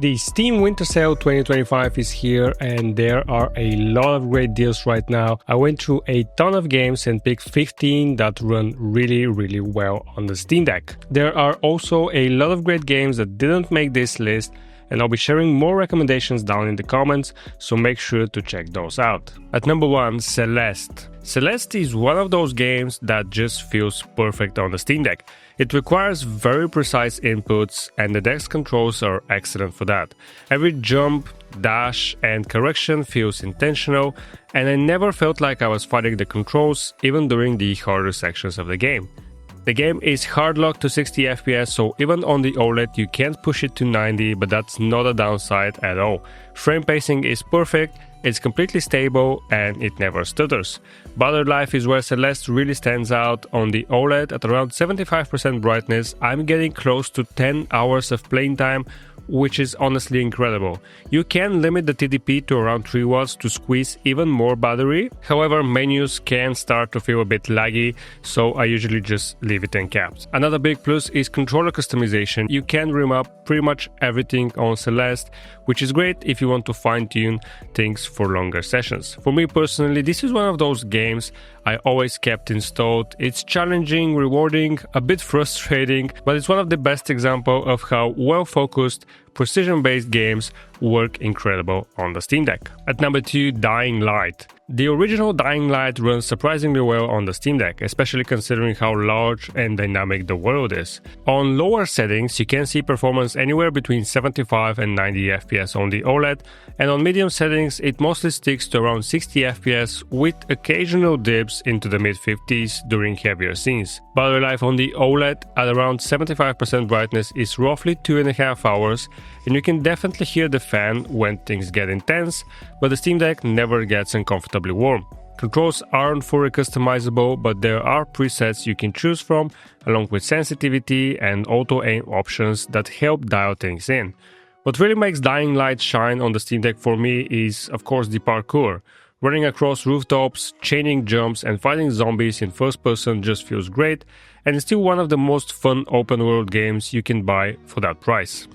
The Steam Winter Sale 2025 is here and there are a lot of great deals right now. I went through a ton of games and picked 15 that run really well on the Steam Deck. There are also a lot of great games that didn't make this list, and I'll be sharing more recommendations down in the comments, so make sure to check those out. At number 1, Celeste. Celeste is one of those games that just feels perfect on the Steam Deck. It requires very precise inputs and the Deck's controls are excellent for that. Every jump, dash and correction feels intentional, and I never felt like I was fighting the controls even during the harder sections of the game. The game is hard locked to 60 FPS, so even on the OLED you can't push it to 90, but that's not a downside at all. Frame pacing is perfect, it's completely stable and it never stutters. Battery life is where Celeste really stands out. On the OLED at around 75% brightness, I'm getting close to 10 hours of playing time, which is honestly incredible. You can limit the TDP to around 3 watts to squeeze even more battery. However, menus can start to feel a bit laggy, so I usually just leave it in caps. Another big plus is controller customization. You can remap pretty much everything on Celeste, which is great if you want to fine-tune things for longer sessions. For me personally, this is one of those games I always kept installed. It's challenging, rewarding, a bit frustrating, but it's one of the best examples of how well-focused, precision-based games work incredible on the Steam Deck. At number 2, Dying Light. The original Dying Light runs surprisingly well on the Steam Deck, especially considering how large and dynamic the world is. On lower settings, you can see performance anywhere between 75 and 90 FPS on the OLED, and on medium settings it mostly sticks to around 60 FPS with occasional dips into the mid-50s during heavier scenes. Battery life on the OLED at around 75% brightness is roughly 2.5 hours, and you can definitely hear the fan when things get intense, but the Steam Deck never gets uncomfortably warm. Controls aren't fully customizable, but there are presets you can choose from, along with sensitivity and auto-aim options that help dial things in. What really makes Dying Light shine on the Steam Deck for me is, of course, the parkour. Running across rooftops, chaining jumps and fighting zombies in first person just feels great, and it's still one of the most fun open world games you can buy for that price.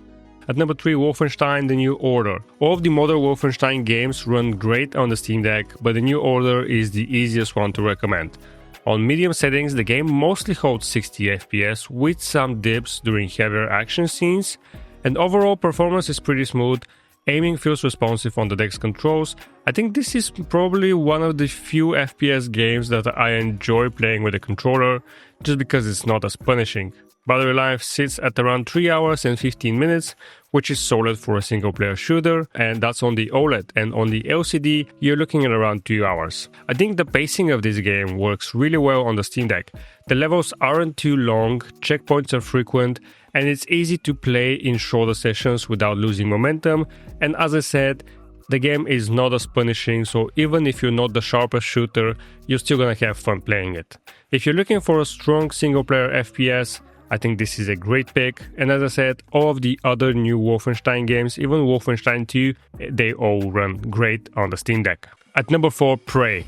At number 3, Wolfenstein: The New Order. All of the modern Wolfenstein games run great on the Steam Deck, but The New Order is the easiest one to recommend. On medium settings, the game mostly holds 60 FPS with some dips during heavier action scenes, and overall performance is pretty smooth. Aiming feels responsive on the Deck's controls. I think this is probably one of the few FPS games that I enjoy playing with a controller, just because it's not as punishing. Battery life sits at around 3 hours and 15 minutes, which is solid for a single-player shooter, and that's on the OLED, and on the LCD you're looking at around 2 hours. I think the pacing of this game works really well on the Steam Deck. The levels aren't too long, checkpoints are frequent, and it's easy to play in shorter sessions without losing momentum, and as I said, the game is not as punishing, so even if you're not the sharpest shooter, you're still gonna have fun playing it. If you're looking for a strong single-player FPS, I think this is a great pick, and as I said, all of the other new Wolfenstein games, even Wolfenstein 2, they all run great on the Steam Deck. At number 4, Prey.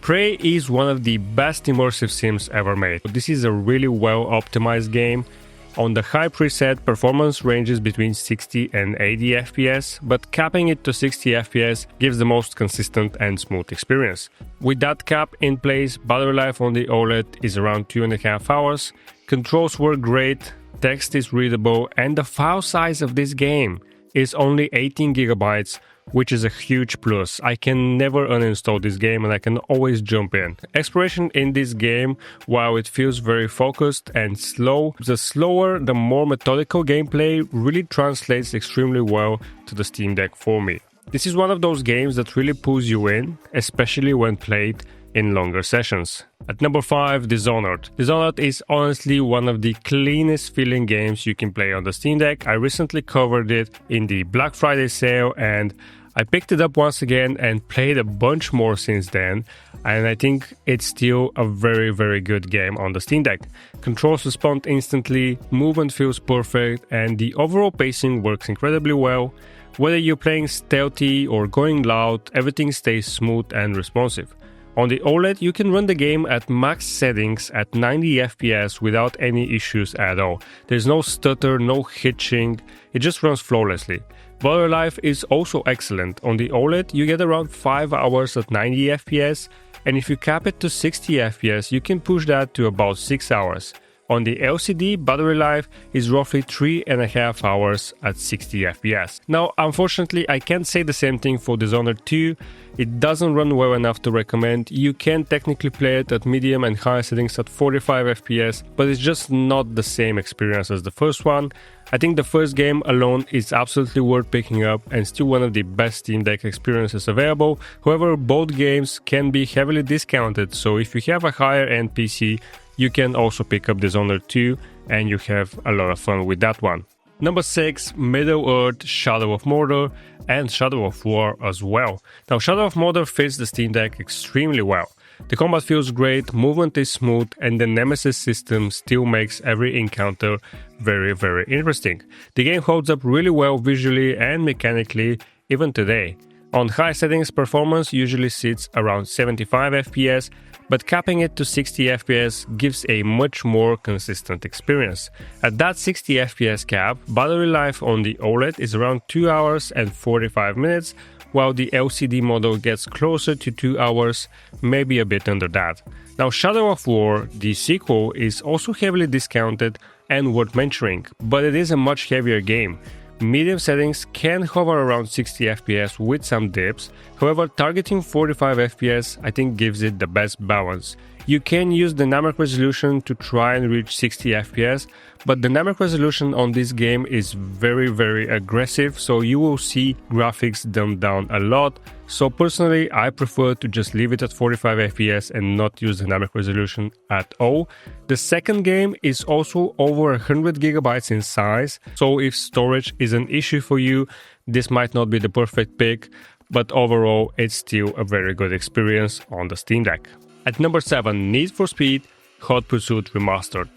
Prey is one of the best immersive sims ever made. This is a really well optimized game. On the high preset, performance ranges between 60 and 80 FPS, but capping it to 60 FPS gives the most consistent and smooth experience. With that cap in place, battery life on the OLED is around 2.5 hours, controls work great, text is readable, and the file size of this game is only 18 GB, which is a huge plus. I can never uninstall this game and I can always jump in. Exploration in this game, while it feels very focused and slow, the slower, the more methodical gameplay really translates extremely well to the Steam Deck for me. This is one of those games that really pulls you in, especially when played in longer sessions. At number 5, Dishonored. Dishonored is honestly one of the cleanest feeling games you can play on the Steam Deck. I recently covered it in the Black Friday sale and I picked it up once again and played a bunch more since then, and I think it's still a very good game on the Steam Deck. Controls respond instantly, movement feels perfect, and the overall pacing works incredibly well. Whether you're playing stealthy or going loud, everything stays smooth and responsive. On the OLED, you can run the game at max settings at 90 FPS without any issues at all. There's no stutter, no hitching, it just runs flawlessly. Battery life is also excellent. On the OLED, you get around 5 hours at 90 FPS, and if you cap it to 60 FPS, you can push that to about 6 hours. On the LCD, battery life is roughly 3.5 hours at 60 FPS. Now, unfortunately, I can't say the same thing for Dishonored 2. It doesn't run well enough to recommend. You can technically play it at medium and high settings at 45 FPS, but it's just not the same experience as the first one. I think the first game alone is absolutely worth picking up and still one of the best Steam Deck experiences available. However, both games can be heavily discounted, so if you have a higher end PC, you can also pick up Dishonored 2 and you have a lot of fun with that one. Number 6, Middle-earth, Shadow of Mordor and Shadow of War as well. Now, Shadow of Mordor fits the Steam Deck extremely well. The combat feels great, movement is smooth, and the Nemesis system still makes every encounter very, very interesting. The game holds up really well visually and mechanically even today. On high settings, performance usually sits around 75 FPS, but capping it to 60 FPS gives a much more consistent experience. At that 60 FPS cap, battery life on the OLED is around 2 hours and 45 minutes, while the LCD model gets closer to 2 hours, maybe a bit under that. Now, Shadow of War, the sequel, is also heavily discounted and worth mentioning, but it is a much heavier game. Medium settings can hover around 60 FPS with some dips, however targeting 45 FPS I think gives it the best balance. You can use dynamic resolution to try and reach 60 FPS, but dynamic resolution on this game is very, very aggressive, so you will see graphics dumbed down a lot. So personally, I prefer to just leave it at 45 FPS and not use dynamic resolution at all. The second game is also over 100 GB in size, so if storage is an issue for you, this might not be the perfect pick, but overall it's still a very good experience on the Steam Deck. At number 7, Need for Speed Hot Pursuit Remastered.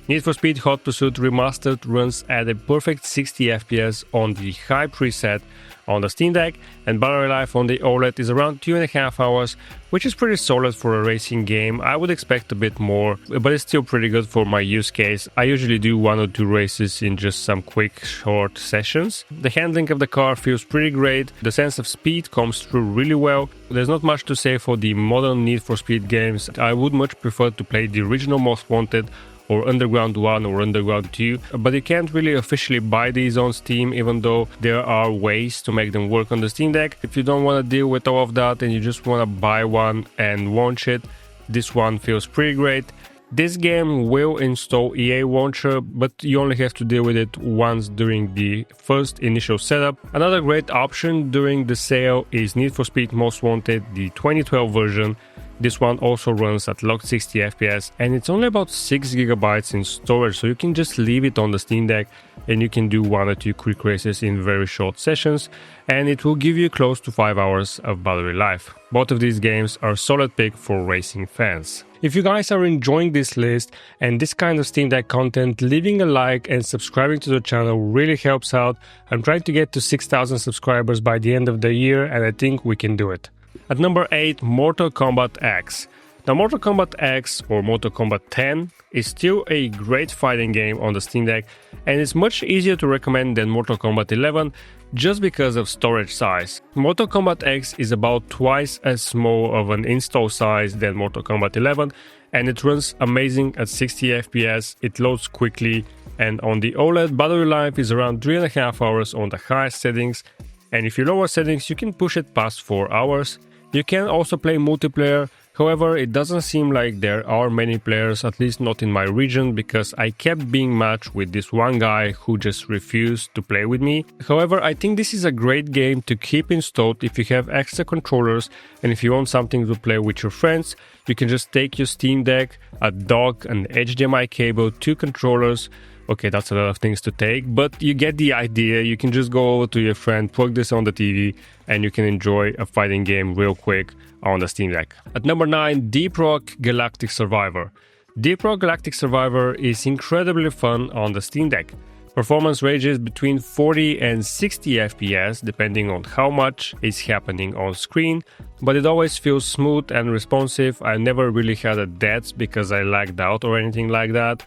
Need for Speed Hot Pursuit Remastered runs at a perfect 60 FPS on the high preset on the Steam Deck, and battery life on the OLED is around 2.5 hours, which is pretty solid for a racing game. I would expect a bit more, but it's still pretty good for my use case. I usually do 1 or 2 races in just some quick, short sessions. The handling of the car feels pretty great, the sense of speed comes through really well. There's not much to say for the modern Need for Speed games. I would much prefer to play the original Most Wanted or Underground 1 or Underground 2, but you can't really officially buy these on Steam, even though there are ways to make them work on the Steam Deck. If you don't want to deal with all of that and you just want to buy one and launch it, this one feels pretty great. This game will install EA Launcher, but you only have to deal with it once during the first initial setup. Another great option during the sale is Need for Speed Most Wanted, the 2012 version. This one also runs at locked 60 FPS and it's only about 6 GB in storage, so you can just leave it on the Steam Deck and you can do 1 or 2 quick races in very short sessions, and it will give you close to 5 hours of battery life. Both of these games are a solid pick for racing fans. If you guys are enjoying this list and this kind of Steam Deck content, leaving a like and subscribing to the channel really helps out. I'm trying to get to 6,000 subscribers by the end of the year and I think we can do it. At number 8, Mortal Kombat X. Now, Mortal Kombat X or Mortal Kombat 10 is still a great fighting game on the Steam Deck, and it's much easier to recommend than Mortal Kombat 11 just because of storage size. Mortal Kombat X is about twice as small of an install size than Mortal Kombat 11, and it runs amazing at 60 FPS, it loads quickly, and on the OLED, battery life is around 3.5 hours on the highest settings, and if you lower settings, you can push it past 4 hours. You can also play multiplayer, however it doesn't seem like there are many players, at least not in my region, because I kept being matched with this one guy who just refused to play with me. However, I think this is a great game to keep installed if you have extra controllers and if you want something to play with your friends. You can just take your Steam Deck, a dock, an HDMI cable, 2 controllers. Okay, that's a lot of things to take, but you get the idea. You can just go over to your friend, plug this on the TV, and you can enjoy a fighting game real quick on the Steam Deck. At number 9, Deep Rock Galactic Survivor. Deep Rock Galactic Survivor is incredibly fun on the Steam Deck. Performance ranges between 40 and 60 FPS depending on how much is happening on screen, but it always feels smooth and responsive. I never really had a death because I lagged out or anything like that.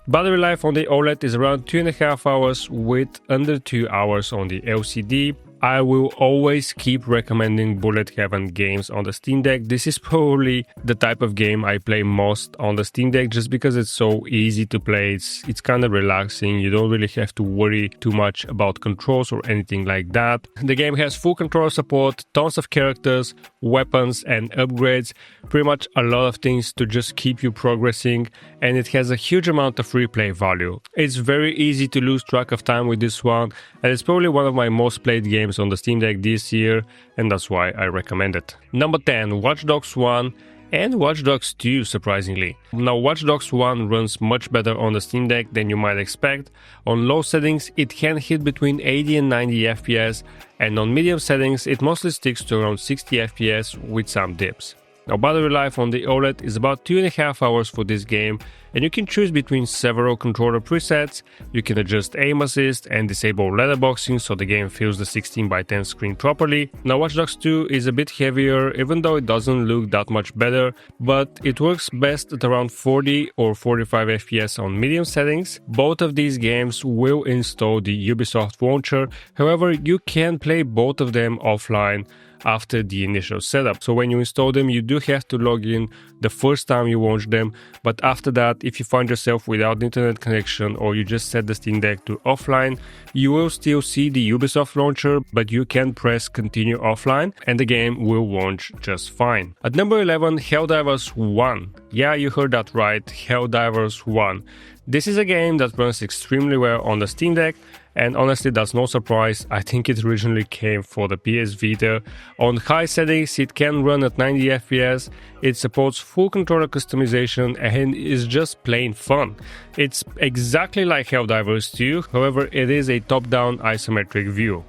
Battery life on the OLED is around 2.5 hours with under 2 hours on the LCD. I will always keep recommending bullet heaven games on the Steam Deck. This is probably the type of game I play most on the Steam Deck just because it's so easy to play. It's kind of relaxing. You don't really have to worry too much about controls or anything like that. The game has full controller support, tons of characters, weapons and upgrades, pretty much a lot of things to just keep you progressing, and it has a huge amount of replay value. It's very easy to lose track of time with this one, and it's probably one of my most played games on the Steam Deck this year, and that's why I recommend it. Number 10, Watch Dogs 1 and Watch Dogs 2, surprisingly. Now, Watch Dogs 1 runs much better on the Steam Deck than you might expect. On low settings, it can hit between 80 and 90 FPS, and on medium settings, it mostly sticks to around 60 FPS with some dips. Now, battery life on the OLED is about 2.5 hours for this game, and you can choose between several controller presets. You can adjust aim assist and disable letterboxing so the game feels the 16:10 screen properly. Now, Watch Dogs 2 is a bit heavier, even though it doesn't look that much better, but it works best at around 40 or 45 FPS on medium settings. Both of these games will install the Ubisoft launcher, however, you can play both of them offline after the initial setup. So when you install them, you do have to log in the first time you launch them, but after that, if you find yourself without internet connection or you just set the Steam Deck to offline, you will still see the Ubisoft launcher, but you can press continue offline and the game will launch just fine. At number 11, Helldivers 1. Yeah, you heard that right, Helldivers 1. This is a game that runs extremely well on the Steam Deck, and honestly that's no surprise. I think it originally came for the PS Vita. On high settings it can run at 90 FPS, it supports full controller customization and is just plain fun. It's exactly like Helldivers 2, however it is a top-down isometric view.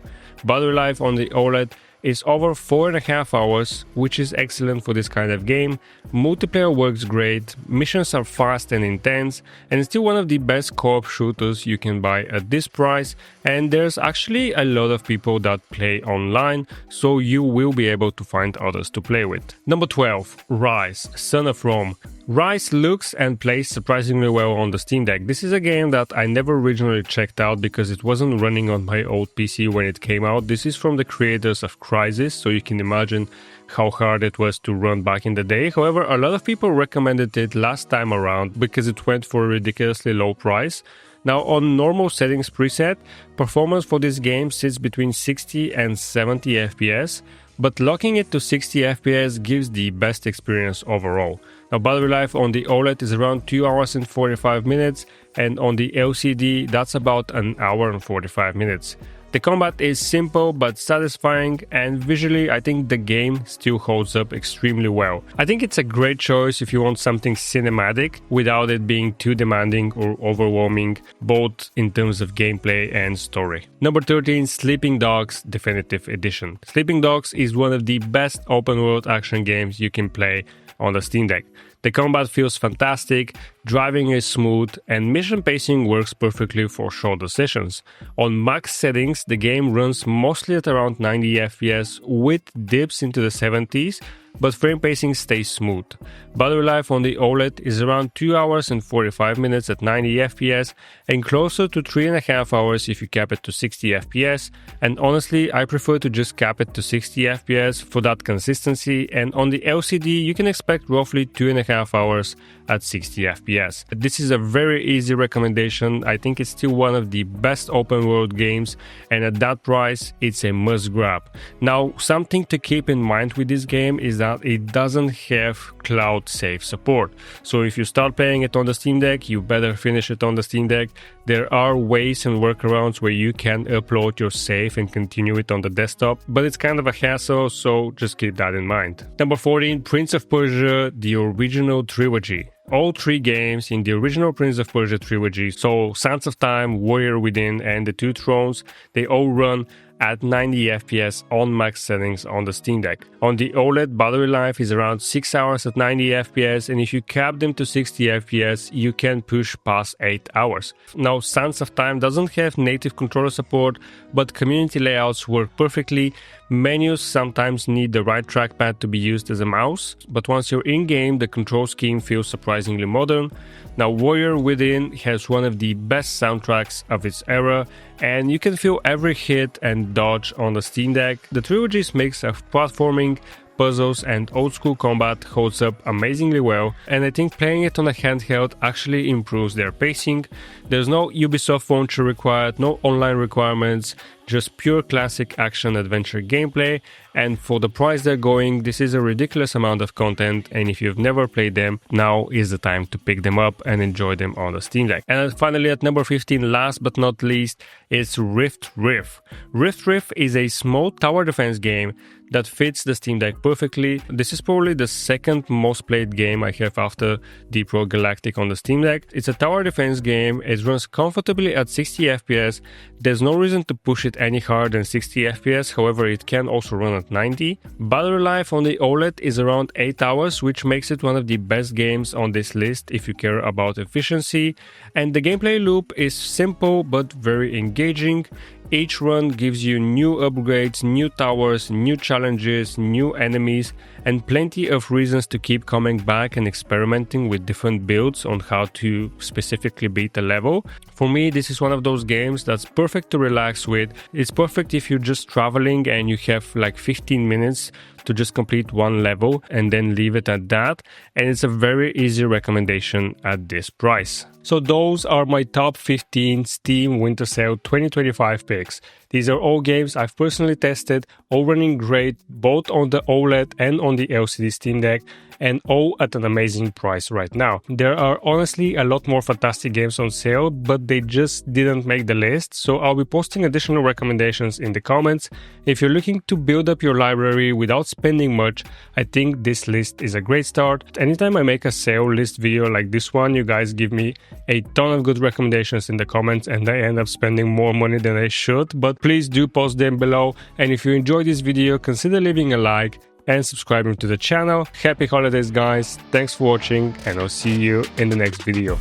Battery life on the OLED is over 4.5 hours, which is excellent for this kind of game. Multiplayer works great, missions are fast and intense, and it's still one of the best co-op shooters you can buy at this price, and there's actually a lot of people that play online, so you will be able to find others to play with. Number 12, Ryse, Son of Rome. Ryse looks and plays surprisingly well on the Steam Deck. This is a game that I never originally checked out because it wasn't running on my old PC when it came out. This is from the creators of Ryse, so you can imagine how hard it was to run back in the day. However, a lot of people recommended it last time around because it went for a ridiculously low price. Now, on normal settings preset, performance for this game sits between 60 and 70 FPS, but locking it to 60 FPS gives the best experience overall. Now, battery life on the OLED is around 2 hours and 45 minutes, and on the LCD that's about an hour and 45 minutes. The combat is simple but satisfying, and visually I think the game still holds up extremely well. I think it's a great choice if you want something cinematic without it being too demanding or overwhelming, both in terms of gameplay and story. Number 13, Sleeping Dogs Definitive Edition. Sleeping Dogs is one of the best open world action games you can play on the Steam Deck. The combat feels fantastic, driving is smooth, and mission pacing works perfectly for shorter sessions. On max settings, the game runs mostly at around 90 FPS with dips into the 70s, but frame pacing stays smooth. Battery life on the OLED is around 2 hours and 45 minutes at 90 FPS and closer to 3.5 hours if you cap it to 60 FPS, and honestly I prefer to just cap it to 60 FPS for that consistency, and on the LCD you can expect roughly 2.5 hours at 60 FPS. This is a very easy recommendation. I think it's still one of the best open world games, and at that price it's a must grab. Now, something to keep in mind with this game is that it doesn't have cloud save support. So if you start playing it on the Steam Deck, you better finish it on the Steam Deck. There are ways and workarounds where you can upload your save and continue it on the desktop, but it's kind of a hassle, so just keep that in mind. Number 14, Prince of Persia, the original trilogy. All three games in the original Prince of Persia trilogy, so Sands of Time, Warrior Within, and The Two Thrones, they all run at 90 FPS on max settings on the Steam Deck. On the OLED, battery life is around 6 hours at 90 FPS, and if you cap them to 60 FPS, you can push past 8 hours. Now, Sands of Time doesn't have native controller support, but community layouts work perfectly. Menus sometimes need the right trackpad to be used as a mouse, but once you're in-game, the control scheme feels surprisingly modern. Now, Warrior Within has one of the best soundtracks of its era, and you can feel every hit and dodge on the Steam Deck. The Trilogy's mix of platforming, puzzles and old-school combat holds up amazingly well, and I think playing it on a handheld actually improves their pacing. There's no Ubisoft launcher required, no online requirements, just pure classic action-adventure gameplay, and for the price they're going, this is a ridiculous amount of content, and if you've never played them, now is the time to pick them up and enjoy them on the Steam Deck. And finally, at number 15, last but not least, is Riff. Riff is a small tower defense game that fits the Steam Deck perfectly. This is probably the second most played game I have after Deep Rock Galactic on the Steam Deck. It's a tower defense game, it runs comfortably at 60 FPS, there's no reason to push it any harder than 60 FPS, however it can also run at 90. Battery life on the OLED is around 8 hours, which makes it one of the best games on this list if you care about efficiency, and the gameplay loop is simple but very engaging. Each run gives you new upgrades, new towers, new challenges, new enemies, and plenty of reasons to keep coming back and experimenting with different builds on how to specifically beat a level. For me, this is one of those games that's perfect to relax with. It's perfect if you're just traveling and you have like 15 minutes to just complete one level and then leave it at that, and it's a very easy recommendation at this price. So those are my top 15 Steam Winter Sale 2025 picks. These are all games I've personally tested, all running great both on the OLED and on the LCD Steam Deck, and all at an amazing price right now. There are honestly a lot more fantastic games on sale, but they just didn't make the list, so I'll be posting additional recommendations in the comments. If you're looking to build up your library without spending much, I think this list is a great start. Anytime I make a sale list video like this one, you guys give me a ton of good recommendations in the comments and I end up spending more money than I should, but please do post them below, and if you enjoyed this video, consider leaving a like and subscribing to the channel. Happy holidays guys, thanks for watching, and I'll see you in the next video.